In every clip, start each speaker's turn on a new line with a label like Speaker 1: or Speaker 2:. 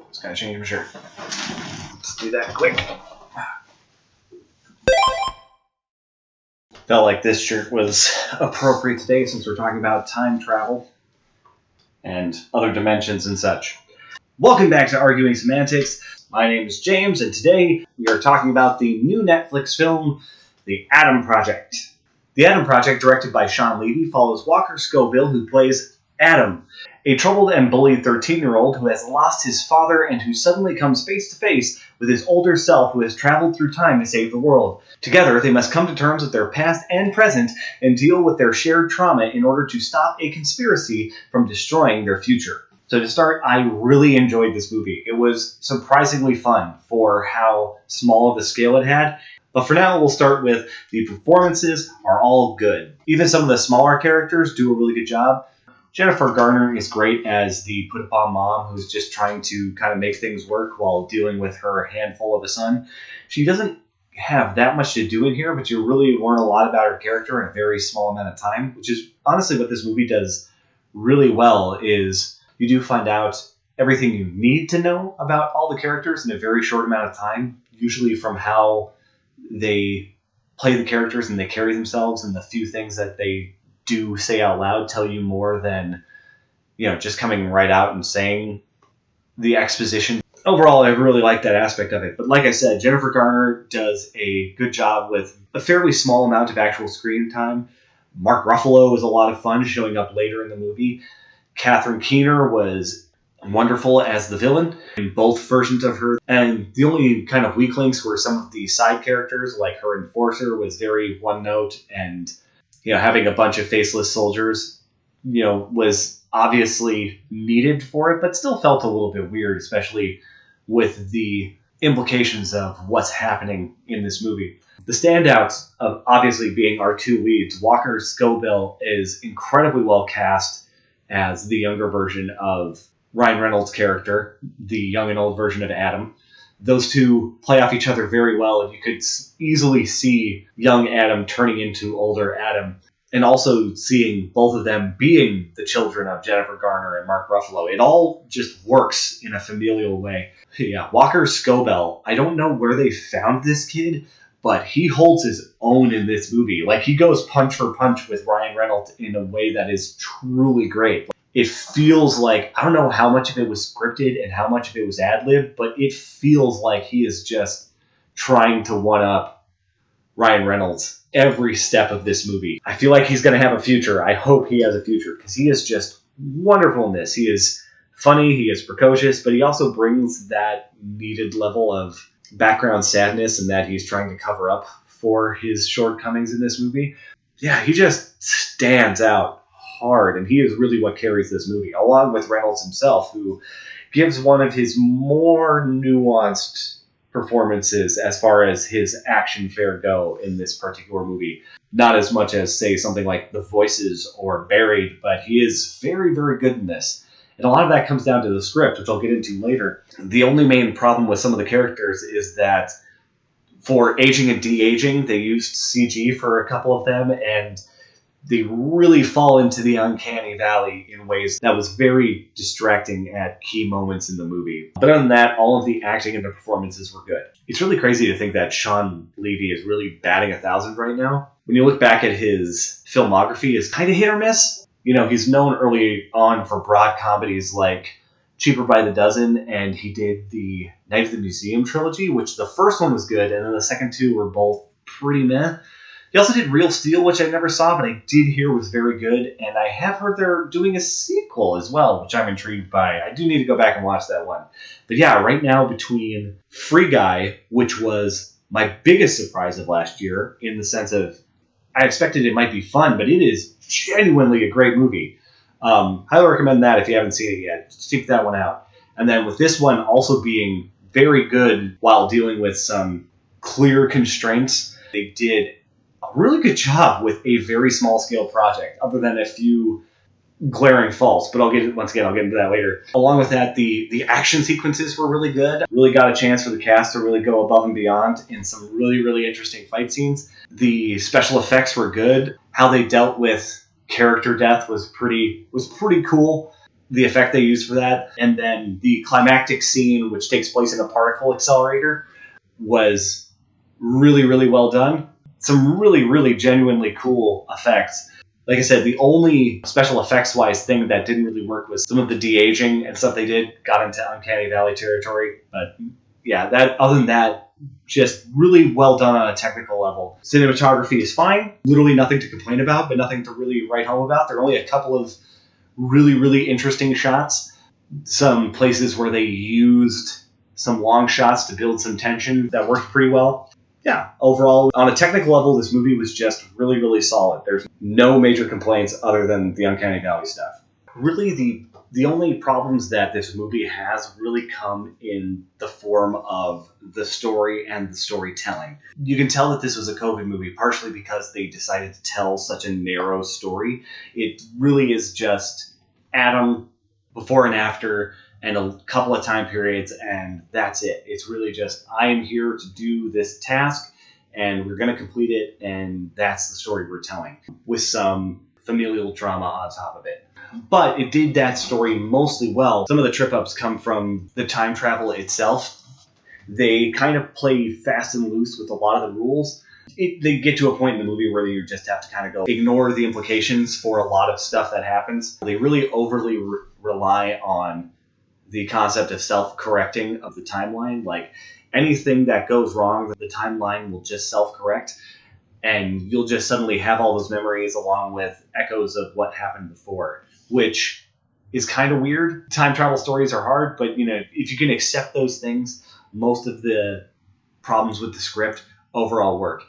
Speaker 1: Just gotta change my shirt. Let's do that quick. Felt like this shirt was appropriate today since we're talking about time travel and other dimensions and such. Welcome back to Arguing Semantics. My name is James, and today we are talking about the new Netflix film, The Adam Project. The Adam Project, directed by Shawn Levy, follows Walker Scobell, who plays Adam, a troubled and bullied 13-year-old who has lost his father and who suddenly comes face to face with his older self who has traveled through time to save the world. Together, they must come to terms with their past and present and deal with their shared trauma in order to stop a conspiracy from destroying their future. So to start, I really enjoyed this movie. It was surprisingly fun for how small of a scale it had. But for now, we'll start with the performances are all good. Even some of the smaller characters do a really good job. Jennifer Garner is great as the put-upon mom who's just trying to kind of make things work while dealing with her handful of a son. She doesn't have that much to do in here, but you really learn a lot about her character in a very small amount of time, which is honestly what this movie does really well. Is you do find out everything you need to know about all the characters in a very short amount of time, usually from how they play the characters and they carry themselves, and the few things that they do say out loud tell you more than, just coming right out and saying the exposition. Overall, I really like that aspect of it. But like I said, Jennifer Garner does a good job with a fairly small amount of actual screen time. Mark Ruffalo was a lot of fun showing up later in the movie. Catherine Keener was wonderful as the villain in both versions of her. And the only kind of weak links were some of the side characters, like her enforcer was very one note, and having a bunch of faceless soldiers, was obviously needed for it, but still felt a little bit weird, especially with the implications of what's happening in this movie. The standouts of obviously being our two leads. Walker Scobell is incredibly well cast as the younger version of Ryan Reynolds' character, the young and old version of Adam. Those two play off each other very well, and you could easily see young Adam turning into older Adam, and also seeing both of them being the children of Jennifer Garner and Mark Ruffalo. It all just works in a familial way. Yeah, Walker Scobell, I don't know where they found this kid, but he holds his own in this movie. Like, he goes punch for punch with Ryan Reynolds in a way that is truly great. It feels like, I don't know how much of it was scripted and how much of it was ad-lib, but it feels like he is just trying to one-up Ryan Reynolds every step of this movie. I feel like he's going to have a future. I hope he has a future, because he is just wonderful in this. He is funny, he is precocious, but he also brings that needed level of background sadness and that he's trying to cover up for his shortcomings in this movie. Yeah, he just stands out hard, and he is really what carries this movie, along with Reynolds himself, who gives one of his more nuanced performances as far as his action fare go in this particular movie. Not as much as, say, something like The Voices or Buried, but he is very, very good in this. And a lot of that comes down to the script, which I'll get into later. The only main problem with some of the characters is that for aging and de-aging, they used CG for a couple of them, and they really fall into the uncanny valley in ways that was very distracting at key moments in the movie. But other than that, all of the acting and the performances were good. It's really crazy to think that Shawn Levy is really batting 1,000 right now. When you look back at his filmography, it's kind of hit or miss. He's known early on for broad comedies like Cheaper by the Dozen, and he did the Night of the Museum trilogy, which the first one was good, and then the second two were both pretty meh. He also did Real Steel, which I never saw, but I did hear was very good, and I have heard they're doing a sequel as well, which I'm intrigued by. I do need to go back and watch that one. But yeah, right now between Free Guy, which was my biggest surprise of last year, in the sense of I expected it might be fun, but it is genuinely a great movie. Highly recommend that if you haven't seen it yet. Just check that one out. And then with this one also being very good while dealing with some clear constraints, they did a really good job with a very small scale project, other than a few glaring faults, but I'll get into that later. Along with that, the action sequences were really good. Really got a chance for the cast to really go above and beyond in some really, really interesting fight scenes. The special effects were good. How they dealt with character death was pretty cool. the effect they used for that. And then the climactic scene, which takes place in a particle accelerator, was really, really well done. Some really, really genuinely cool effects. Like I said, the only special effects-wise thing that didn't really work was some of the de-aging and stuff they did got into Uncanny Valley territory. But yeah, other than that, just really well done on a technical level. Cinematography is fine. Literally nothing to complain about, but nothing to really write home about. There are only a couple of really, really interesting shots. Some places where they used some long shots to build some tension that worked pretty well. Yeah, overall, on a technical level, this movie was just really, really solid. There's no major complaints other than the Uncanny Valley stuff. Really, the only problems that this movie has really come in the form of the story and the storytelling. You can tell that this was a COVID movie, partially because they decided to tell such a narrow story. It really is just Adam before and after, and a couple of time periods, and that's it. It's really just, I am here to do this task, and we're going to complete it, and that's the story we're telling, with some familial drama on top of it. But it did that story mostly well. Some of the trip-ups come from the time travel itself. They kind of play fast and loose with a lot of the rules. They get to a point in the movie where you just have to kind of go ignore the implications for a lot of stuff that happens. They really overly rely on the concept of self-correcting of the timeline. Like, anything that goes wrong, the timeline will just self-correct, and you'll just suddenly have all those memories along with echoes of what happened before, which is kind of weird. Time travel stories are hard, but if you can accept those things, most of the problems with the script overall work.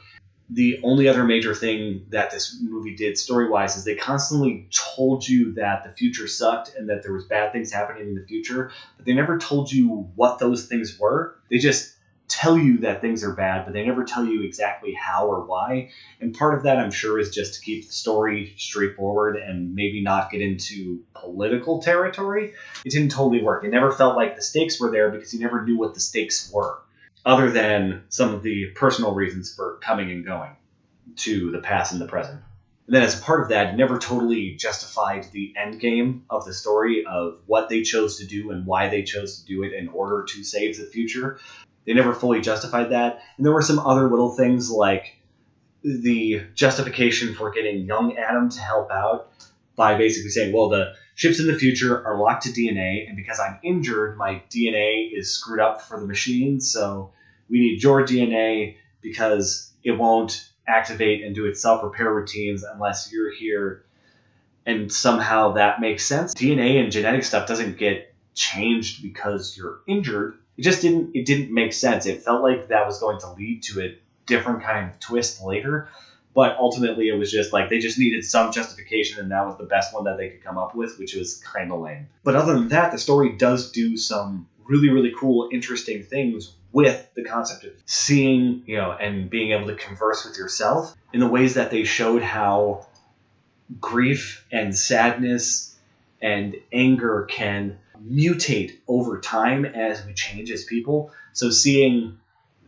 Speaker 1: The only other major thing that this movie did story-wise is they constantly told you that the future sucked and that there was bad things happening in the future, but they never told you what those things were. They just tell you that things are bad, but they never tell you exactly how or why. And part of that, I'm sure, is just to keep the story straightforward and maybe not get into political territory. It didn't totally work. It never felt like the stakes were there because you never knew what the stakes were, other than some of the personal reasons for coming and going to the past and the present. And then as a part of that, it never totally justified the end game of the story of what they chose to do and why they chose to do it in order to save the future. They never fully justified that. And there were some other little things like the justification for getting young Adam to help out by basically saying, well, the ships in the future are locked to DNA, and because I'm injured, my DNA is screwed up for the machine, so we need your DNA because it won't activate and do its self-repair routines unless you're here. And somehow that makes sense. DNA and genetic stuff doesn't get changed because you're injured. It didn't make sense. It felt like that was going to lead to a different kind of twist later. But ultimately, it was just like they just needed some justification, and that was the best one that they could come up with, which was kind of lame. But other than that, the story does do some really, really cool, interesting things with the concept of seeing, and being able to converse with yourself in the ways that they showed how grief and sadness and anger can mutate over time as we change as people. So seeing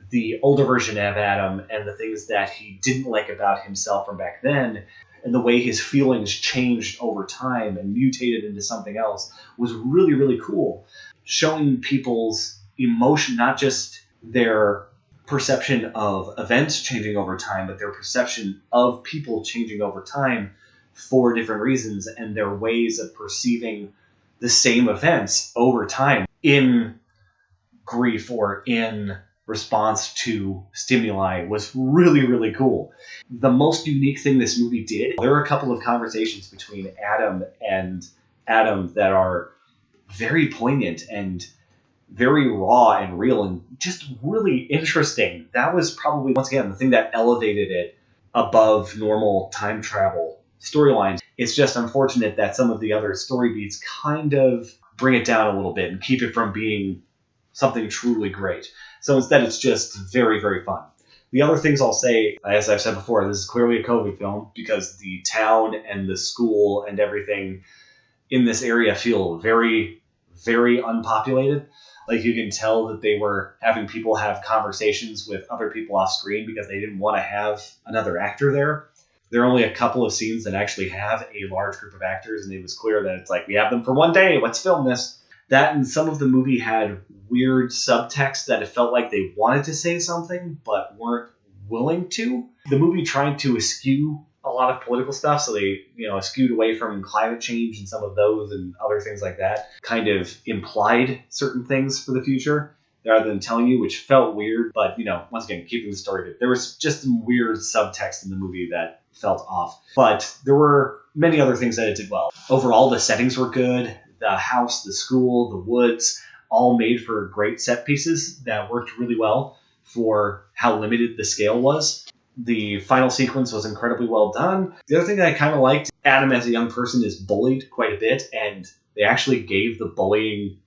Speaker 1: the older version of Adam and the things that he didn't like about himself from back then, and the way his feelings changed over time and mutated into something else was really, really cool. Showing people's emotion, not just their perception of events changing over time, but their perception of people changing over time for different reasons and their ways of perceiving the same events over time in grief or in response to stimuli was really, really cool. The most unique thing this movie did, there are a couple of conversations between Adam and Adam that are very poignant and very raw and real and just really interesting. That was probably, once again, the thing that elevated it above normal time travel storylines. It's just unfortunate that some of the other story beats kind of bring it down a little bit and keep it from being something truly great. So instead, it's just very, very fun. The other things I'll say, as I've said before, this is clearly a COVID film because the town and the school and everything in this area feel very, very unpopulated. Like, you can tell that they were having people have conversations with other people off screen because they didn't want to have another actor there. There are only a couple of scenes that actually have a large group of actors, and it was clear that it's like, we have them for one day, let's film this. That and some of the movie had weird subtext that it felt like they wanted to say something, but weren't willing to. The movie tried to eschew a lot of political stuff, so they, eschewed away from climate change and some of those and other things like that. Kind of implied certain things for the future rather than telling you, which felt weird, but, once again, keeping the story good. There was just some weird subtext in the movie that felt off. But there were many other things that it did well. Overall, the settings were good. The house, the school, the woods, all made for great set pieces that worked really well for how limited the scale was. The final sequence was incredibly well done. The other thing that I kind of liked, Adam as a young person is bullied quite a bit, and they actually gave the bullying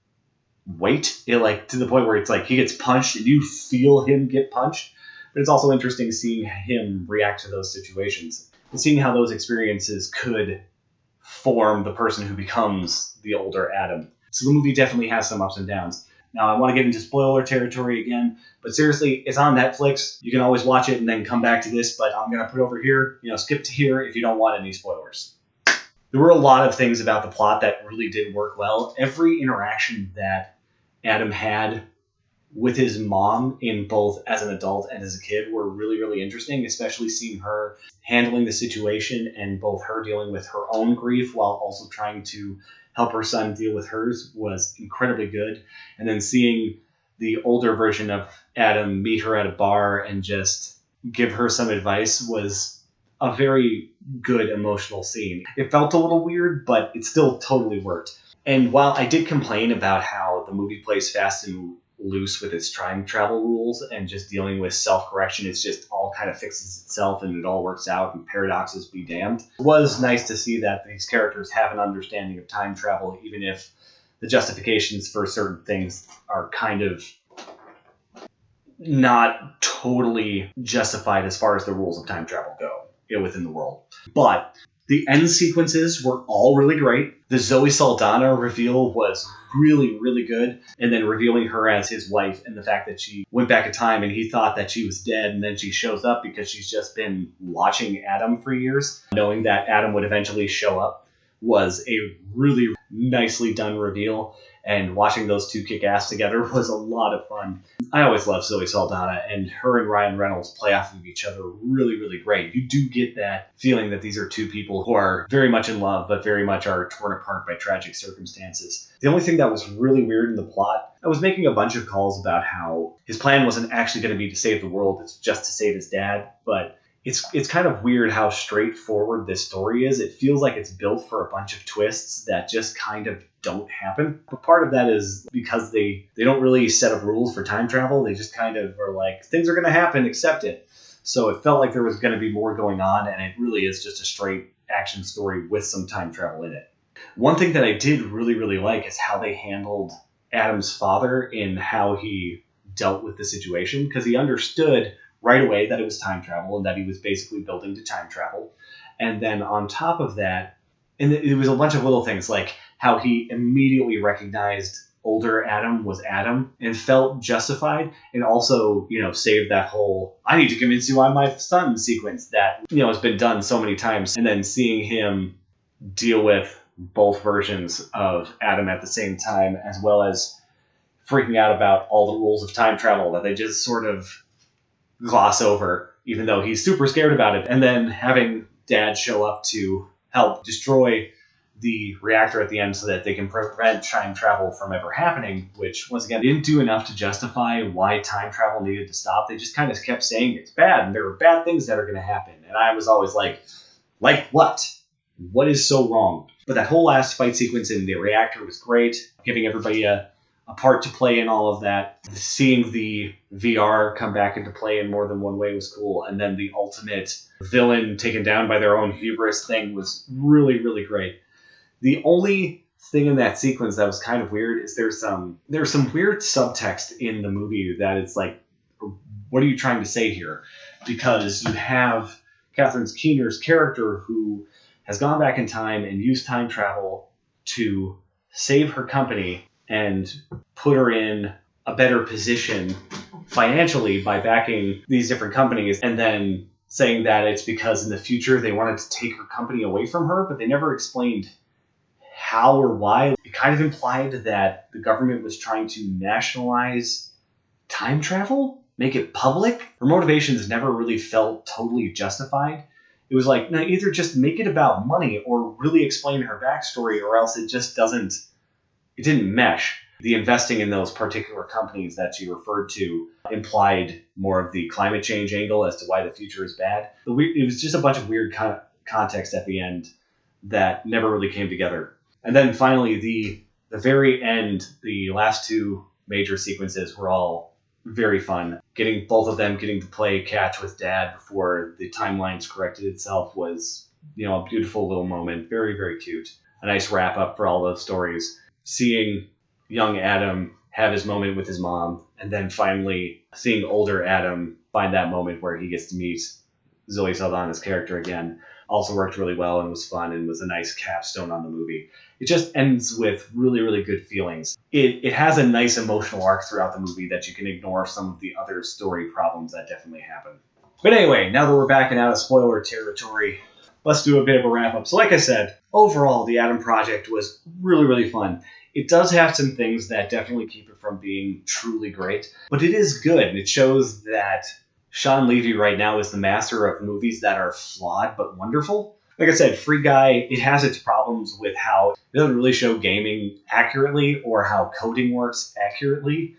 Speaker 1: weight, to the point where it's like he gets punched and you feel him get punched. But it's also interesting seeing him react to those situations and seeing how those experiences could form the person who becomes the older Adam. So the movie definitely has some ups and downs. Now, I want to get into spoiler territory again, but seriously, it's on Netflix. You can always watch it and then come back to this, but I'm going to put it over here. Skip to here if you don't want any spoilers. There were a lot of things about the plot that really did work well. Every interaction that Adam had with his mom, in both as an adult and as a kid, were really, really interesting, especially seeing her handling the situation and both her dealing with her own grief while also trying to help her son deal with hers was incredibly good. And then seeing the older version of Adam meet her at a bar and just give her some advice was a very good emotional scene. It felt a little weird, but it still totally worked. And while I did complain about how the movie plays fast and loose with its time travel rules and just dealing with self-correction, it's just all kind of fixes itself and it all works out and paradoxes be damned. It was nice to see that these characters have an understanding of time travel, even if the justifications for certain things are kind of not totally justified as far as the rules of time travel go within the world. But the end sequences were all really great. The Zoe Saldana reveal was really, really good. And then revealing her as his wife and the fact that she went back in time and he thought that she was dead, and then she shows up because she's just been watching Adam for years, knowing that Adam would eventually show up, was a really nicely done reveal. And watching those two kick ass together was a lot of fun. I always love Zoe Saldana, and her and Ryan Reynolds play off of each other really, really great. You do get that feeling that these are two people who are very much in love, but very much are torn apart by tragic circumstances. The only thing that was really weird in the plot, I was making a bunch of calls about how his plan wasn't actually going to be to save the world, it's just to save his dad, but it's kind of weird how straightforward this story is. It feels like it's built for a bunch of twists that just kind of don't happen. But part of that is because they don't really set up rules for time travel. They just kind of are like, things are going to happen, accept it. So it felt like there was going to be more going on, and it really is just a straight action story with some time travel in it. One thing that I did really, really like is how they handled Adam's father in how he dealt with the situation, because he understood right away that it was time travel and that he was basically building to time travel. And then on top of that, and it was a bunch of little things like how he immediately recognized older Adam was Adam and felt justified, and also, saved that whole I need to convince you I'm my son sequence that, has been done so many times. And then seeing him deal with both versions of Adam at the same time, as well as freaking out about all the rules of time travel that they just sort of gloss over, even though he's super scared about it. And then having Dad show up to help destroy the reactor at the end so that they can prevent time travel from ever happening, which, once again, didn't do enough to justify why time travel needed to stop. They just kind of kept saying it's bad and there are bad things that are going to happen. And I was always like what? What is so wrong? But that whole last fight sequence in the reactor was great, giving everybody a part to play in all of that. Seeing the VR come back into play in more than one way was cool. And then the ultimate villain taken down by their own hubris thing was really, really great. The only thing in that sequence that was kind of weird is there's some weird subtext in the movie that it's like, what are you trying to say here? Because you have Catherine Keener's character who has gone back in time and used time travel to save her company and put her in a better position financially by backing these different companies, and then saying that it's because in the future they wanted to take her company away from her, but they never explained how or why. It kind of implied that the government was trying to nationalize time travel, make it public. Her motivations never really felt totally justified. It was like, no, either just make it about money or really explain her backstory, or else it just didn't mesh. The investing in those particular companies that she referred to implied more of the climate change angle as to why the future is bad. It was just a bunch of weird context at the end that never really came together. And then finally, the very end, the last two major sequences were all very fun. Both of them getting to play catch with Dad before the timelines corrected itself was, a beautiful little moment. Very, very cute. A nice wrap up for all those stories. Seeing young Adam have his moment with his mom, and then finally seeing older Adam find that moment where he gets to meet Zoe Saldana's character again also worked really well and was fun and was a nice capstone on the movie. It just ends with really, really good feelings. It has a nice emotional arc throughout the movie that you can ignore some of the other story problems that definitely happen. But anyway, now that we're backing out of spoiler territory, let's do a bit of a wrap up. So like I said, overall, the Adam Project was really, really fun. It does have some things that definitely keep it from being truly great, but it is good, and it shows that Shawn Levy right now is the master of movies that are flawed but wonderful. Like I said, Free Guy, it has its problems with how it doesn't really show gaming accurately or how coding works accurately,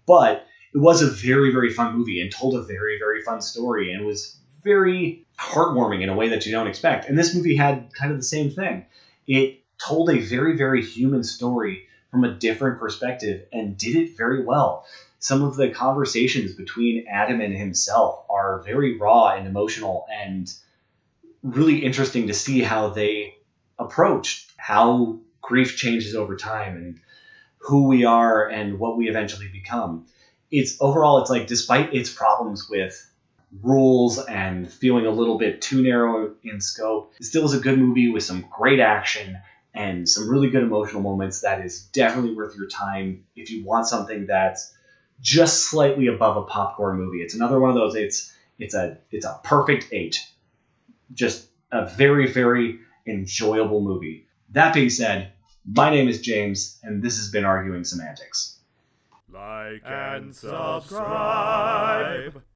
Speaker 1: but it was a very, very fun movie and told a very, very fun story and was very heartwarming in a way that you don't expect. And this movie had kind of the same thing. It told a very, very human story from a different perspective and did it very well. Some of the conversations between Adam and himself are very raw and emotional and really interesting to see how they approach how grief changes over time and who we are and what we eventually become. It's like, despite its problems with rules and feeling a little bit too narrow in scope, it still is a good movie with some great action and some really good emotional moments that is definitely worth your time if you want something that's just slightly above a popcorn movie. It's another one of those, it's a perfect 8. Just a very, very enjoyable movie. That being said, my name is James, and this has been Arguing Semantics.
Speaker 2: Like and subscribe.